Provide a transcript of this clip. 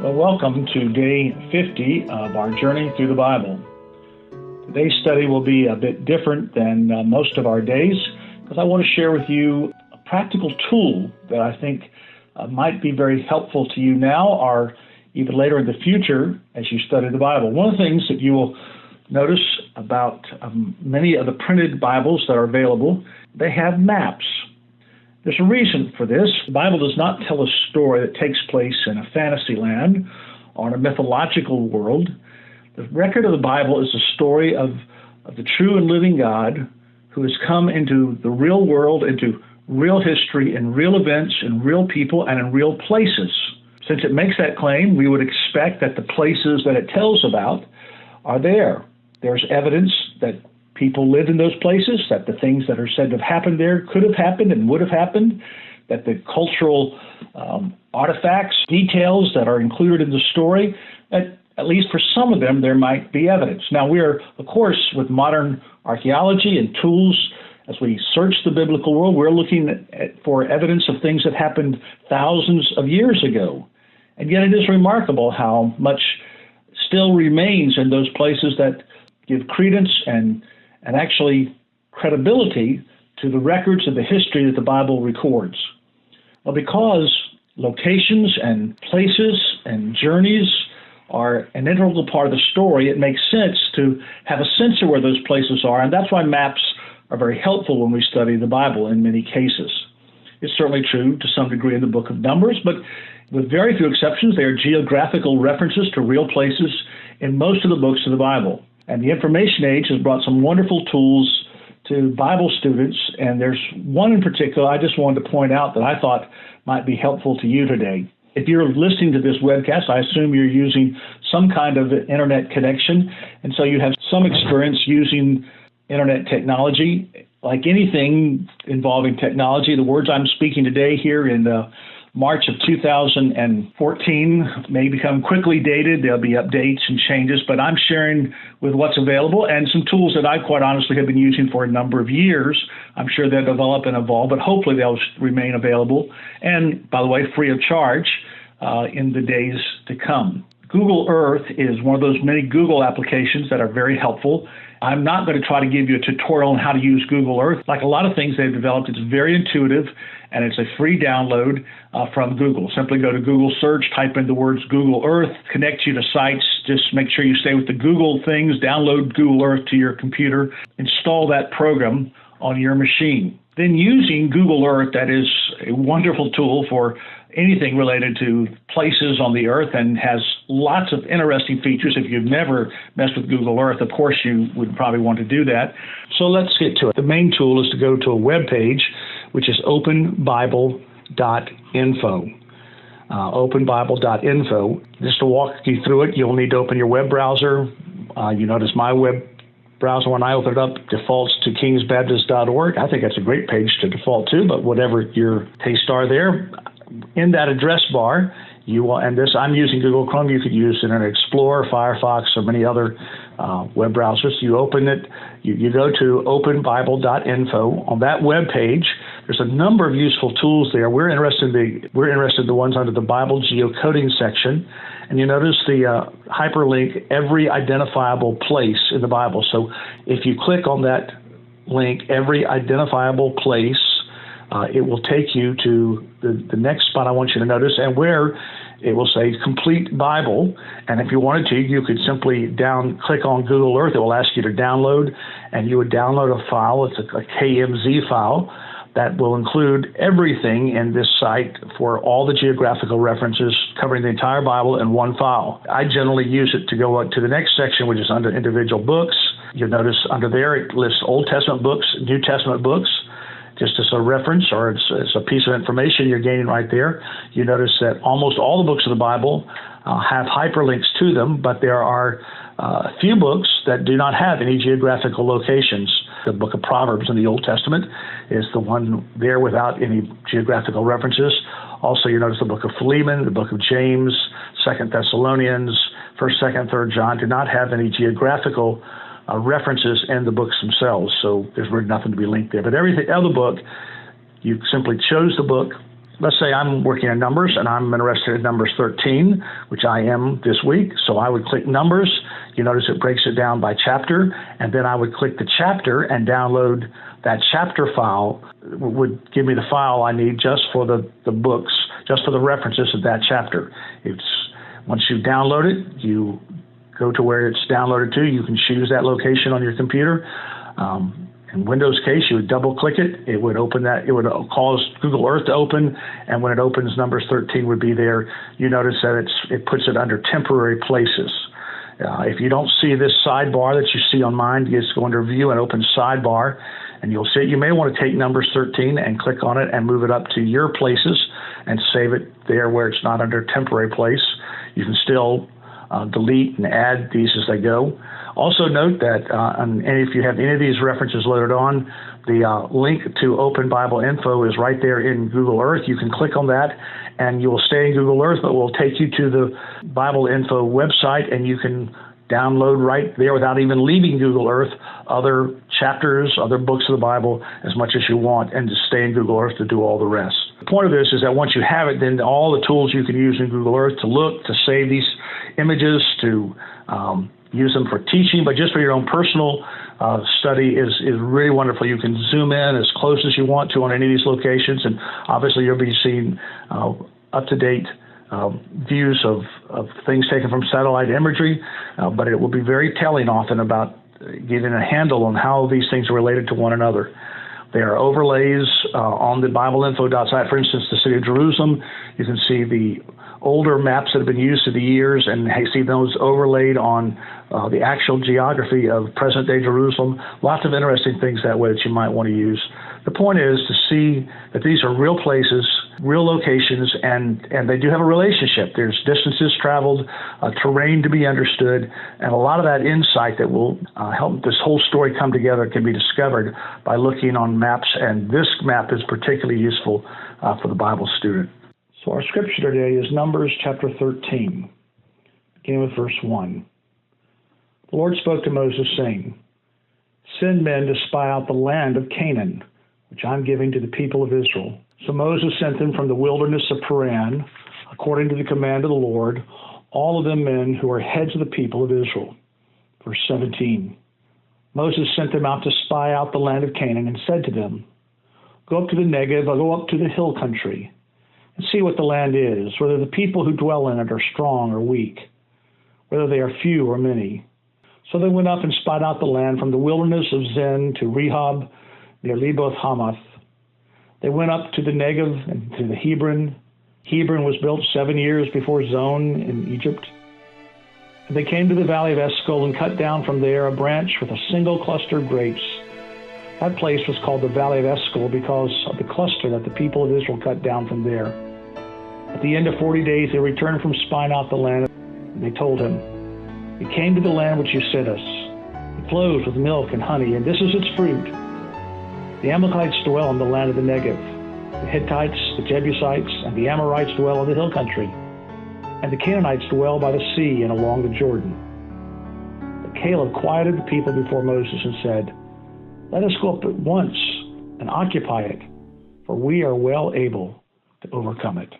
Well, welcome to day 50 of our journey through the Bible. Today's study will be a bit different than most of our days because I want to share with you a practical tool that I think might be very helpful to you now or even later in the future as you study the Bible. One of the things that you will notice about many of the printed Bibles that are available, they have maps. There's a reason for this. The Bible does not tell a story that takes place in a fantasy land or in a mythological world. The record of the Bible is a story of the true and living God who has come into the real world, into real history, in real events, in real people, and in real places. Since it makes that claim, we would expect that the places that it tells about are there. There's evidence that people lived in those places, that the things that are said to have happened there could have happened and would have happened, that the cultural artifacts, details that are included in the story, at least for some of them, there might be evidence. Now, we are, of course, with modern archaeology and tools, as we search the biblical world, we're looking for evidence of things that happened thousands of years ago. And yet it is remarkable how much still remains in those places that give credence and actually credibility to the records of the history that the Bible records. Well, because locations and places and journeys are an integral part of the story, it makes sense to have a sense of where those places are, and that's why maps are very helpful when we study the Bible in many cases. It's certainly true to some degree in the book of Numbers, but with very few exceptions, they are geographical references to real places in most of the books of the Bible. And the information age has brought some wonderful tools to Bible students, and there's one in particular I just wanted to point out that I thought might be helpful to you today. If you're listening to this webcast, I assume you're using some kind of internet connection, and so you have some experience using internet technology. Like anything involving technology, the words I'm speaking today here in March of 2014 may become quickly dated. There'll be updates and changes, but I'm sharing with what's available and some tools that I quite honestly have been using for a number of years. I'm sure they'll develop and evolve, but hopefully they'll remain available and, by the way, free of charge in the days to come. Google Earth is one of those many Google applications that are very helpful. I'm not going to try to give you a tutorial on how to use Google Earth. Like a lot of things they've developed, it's very intuitive, and it's a free download from Google. Simply go to Google search, type in the words Google Earth, connect you to sites. Just make sure you stay with the Google things, download Google Earth to your computer, install that program on your machine. Then using Google Earth, that is a wonderful tool for anything related to places on the earth and has lots of interesting features. If you've never messed with Google Earth, of course you would probably want to do that. So let's get to it. The main tool is to go to a web page, which is OpenBible.info. OpenBible.info. Just to walk you through it, you'll need to open your web browser. You notice my web browser, when I open it up, defaults to kingsbaptist.org. I think that's a great page to default to, but whatever your tastes are there. In that address bar, you will, and this, I'm using Google Chrome. You could use Internet Explorer, Firefox, or many other web browsers. You open it, you go to openbible.info. On that web page, there's a number of useful tools there. We're interested in the ones under the Bible geocoding section, and you notice the hyperlink every identifiable place in the Bible. So if you click on that link, every identifiable place, it will take you to the next spot I want you to notice, and where it will say Complete Bible. And if you wanted to, you could simply click on Google Earth. It will ask you to download, and you would download a file. It's a KMZ file that will include everything in this site for all the geographical references covering the entire Bible in one file. I generally use it to go up to the next section, which is under individual books. You'll notice under there it lists Old Testament books, New Testament books, just as a reference or as a piece of information you're gaining right there. You notice that almost all the books of the Bible have hyperlinks to them, but there are a few books that do not have any geographical locations. The book of Proverbs in the Old Testament is the one there without any geographical references. Also, you notice the book of Philemon, the book of James, 2 Thessalonians, 1st, 2nd, 3rd John do not have any geographical references in the books themselves, so there's really nothing to be linked there. But everything other book, you simply chose the book, let's say I'm working in Numbers and I'm interested in Numbers 13, which I am this week. So I would click Numbers. You notice it breaks it down by chapter, and then I would click the chapter and download that chapter file. It would give me the file I need just for the books, just for the references of that chapter. Once you download it, you go to where it's downloaded to. You can choose that location on your computer. In Windows case, you would double click it. It would open that. It would cause Google Earth to open, and when it opens, Numbers 13 would be there. You notice that it puts it under temporary places. If you don't see this sidebar that you see on mine, you just go under View and open Sidebar, and you'll see it. You may want to take Numbers 13 and click on it and move it up to your places and save it there where it's not under temporary place. You can still delete and add these as they go. Also note that and if you have any of these references loaded on, the link to OpenBible.info is right there in Google Earth. You can click on that, and you will stay in Google Earth, but we'll take you to the Bible.info website, and you can download right there without even leaving Google Earth other chapters, other books of the Bible as much as you want, and just stay in Google Earth to do all the rest. The point of this is that once you have it, then all the tools you can use in Google Earth to look, to save these images, to use them for teaching, but just for your own personal study is really wonderful. You can zoom in as close as you want to on any of these locations, and obviously you'll be seeing up-to-date views of things taken from satellite imagery, but it will be very telling often about getting a handle on how these things are related to one another. There are overlays on the Bible.info site. For instance, the city of Jerusalem, you can see the older maps that have been used through the years and see those overlaid on the actual geography of present-day Jerusalem. Lots of interesting things that way that you might want to use. The point is to see that these are real places, real locations, and they do have a relationship. There's distances traveled, terrain to be understood, and a lot of that insight that will help this whole story come together can be discovered by looking on maps, and this map is particularly useful for the Bible student. So our scripture today is Numbers chapter 13, beginning with verse 1. The Lord spoke to Moses, saying, "Send men to spy out the land of Canaan, which I'm giving to the people of Israel." So Moses sent them from the wilderness of Paran, according to the command of the Lord, all of them men who are heads of the people of Israel. Verse 17. Moses sent them out to spy out the land of Canaan and said to them, "Go up to the Negev, or go up to the hill country, and see what the land is, whether the people who dwell in it are strong or weak, whether they are few or many." So they went up and spied out the land from the wilderness of Zin to Rehob, near Leboth Hamath. They went up to the Negev and to the Hebron. Hebron was built 7 years before Zon in Egypt. And they came to the valley of Eshcol and cut down from there a branch with a single cluster of grapes. That place was called the valley of Eshcol because of the cluster that the people of Israel cut down from there. At the end of 40 days, they returned from spying out the land, and they told him, "We came to the land which you sent us. It flows with milk and honey, and this is its fruit. The Amalekites dwell in the land of the Negev. The Hittites, the Jebusites, and the Amorites dwell in the hill country. And the Canaanites dwell by the sea and along the Jordan." But Caleb quieted the people before Moses and said, "Let us go up at once and occupy it, for we are well able to overcome it."